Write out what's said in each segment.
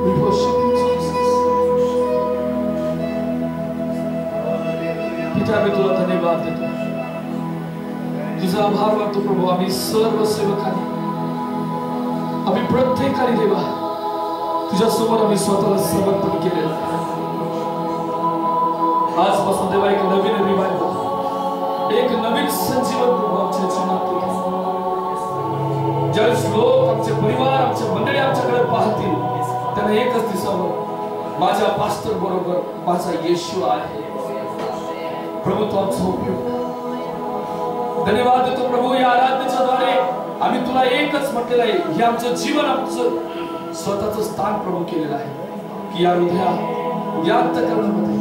We worship you, Jesus. पिता मी तुला धन्यवाद देतो, तुझा आभार मानतो प्रभू. आम्ही सर्व सेवकांनी, आम्ही प्रत्येकाने देवा तुझ्या समोर आम्ही स्वतःला समर्पण केलेलं आहे. आजपासून देवा एक नवीन रिवाइवल, एक नवीन संजीवन प्रभू आमच्या जीवनात. ज्यावेळेस लोक, आमचे परिवार, आमच्या मंडळी आमच्याकडे पाहतील, त्यांना एकच दिसावं, माझ्या पास्टर बरोबर माझा येशू आहे. प्रभू तो आमचा उपयोग. धन्यवाद देतो प्रभू, या आराधनेच्या द्वारे आम्ही तुला एकच म्हटलेलं आहे, हे आमचं जीवन आमचं स्वतःचं स्थान प्रभू केलेलं आहे की या हृदया, या अंतःकरणामध्ये,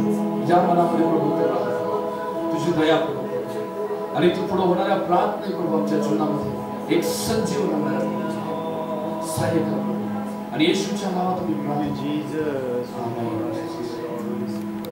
या मनामध्ये प्रभू तेव्हा तुझी दया प्रभू आणि तू पुढे होणाऱ्या प्रार्थने प्रभू आमच्या जीवनामध्ये एक संजीवन होणार सहाय्य कर आणि येशूच्या नावात मी प्रार्थना. आमेन.